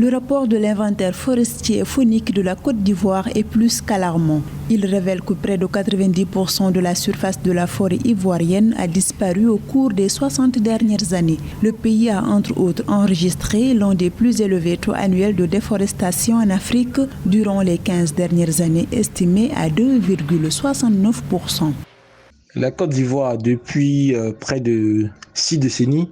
Le rapport de l'inventaire forestier et faunique de la Côte d'Ivoire est plus qu'alarmant. Il révèle que près de 90% de la surface de la forêt ivoirienne a disparu au cours des 60 dernières années. Le pays a entre autres enregistré l'un des plus élevés taux annuels de déforestation en Afrique durant les 15 dernières années, estimé à 2,69%. La Côte d'Ivoire, depuis près de 6 décennies,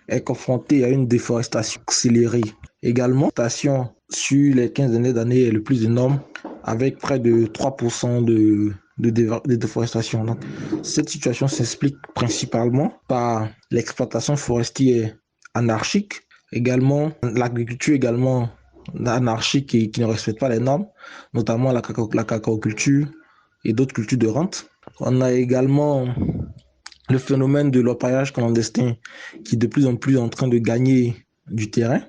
est confrontée à une déforestation accélérée. Également, la station sur les 15 dernières années est le plus énorme, avec près de 3% de déforestation. Donc, cette situation s'explique principalement par l'exploitation forestière anarchique, également l'agriculture également anarchique et qui ne respecte pas les normes, notamment la cacaoculture et d'autres cultures de rente. On a également le phénomène de l'orpaillage clandestin qui est de plus en plus en train de gagner du terrain.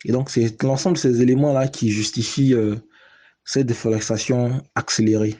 Et donc, c'est l'ensemble de ces éléments-là qui justifient cette déforestation accélérée.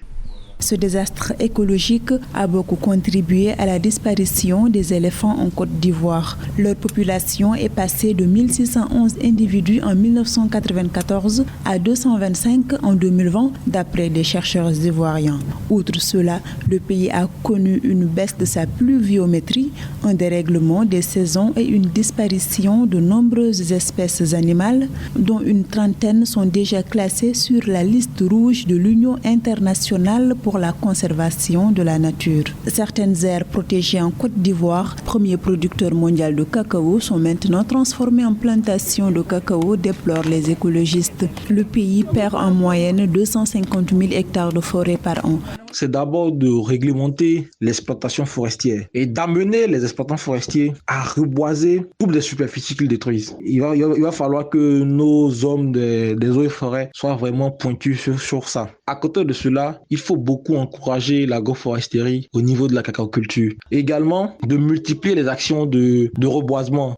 Ce désastre écologique a beaucoup contribué à la disparition des éléphants en Côte d'Ivoire. Leur population est passée de 1611 individus en 1994 à 225 en 2020, d'après des chercheurs ivoiriens. Outre cela, le pays a connu une baisse de sa pluviométrie, un dérèglement des saisons et une disparition de nombreuses espèces animales, dont une trentaine sont déjà classées sur la liste rouge de l'Union internationale pour la conservation de la nature. Certaines aires protégées en Côte d'Ivoire, premier producteur mondial de cacao, sont maintenant transformées en plantations de cacao, déplorent les écologistes. Le pays perd en moyenne 250 000 hectares de forêt par an. C'est d'abord de réglementer l'exploitation forestière et d'amener les exploitants forestiers à reboiser toutes les superficies qu'ils détruisent. Il va falloir que nos hommes des eaux et forêts soient vraiment pointus sur ça. À côté de cela, il faut beaucoup encourager l'agroforesterie au niveau de la cacaoculture. Également, de multiplier les actions de reboisement.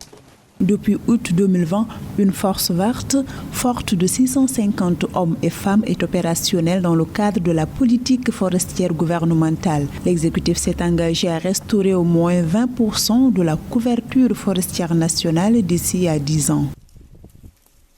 Depuis août 2020, une force verte forte de 650 hommes et femmes est opérationnelle dans le cadre de la politique forestière gouvernementale. L'exécutif s'est engagé à restaurer au moins 20% de la couverture forestière nationale d'ici à 10 ans.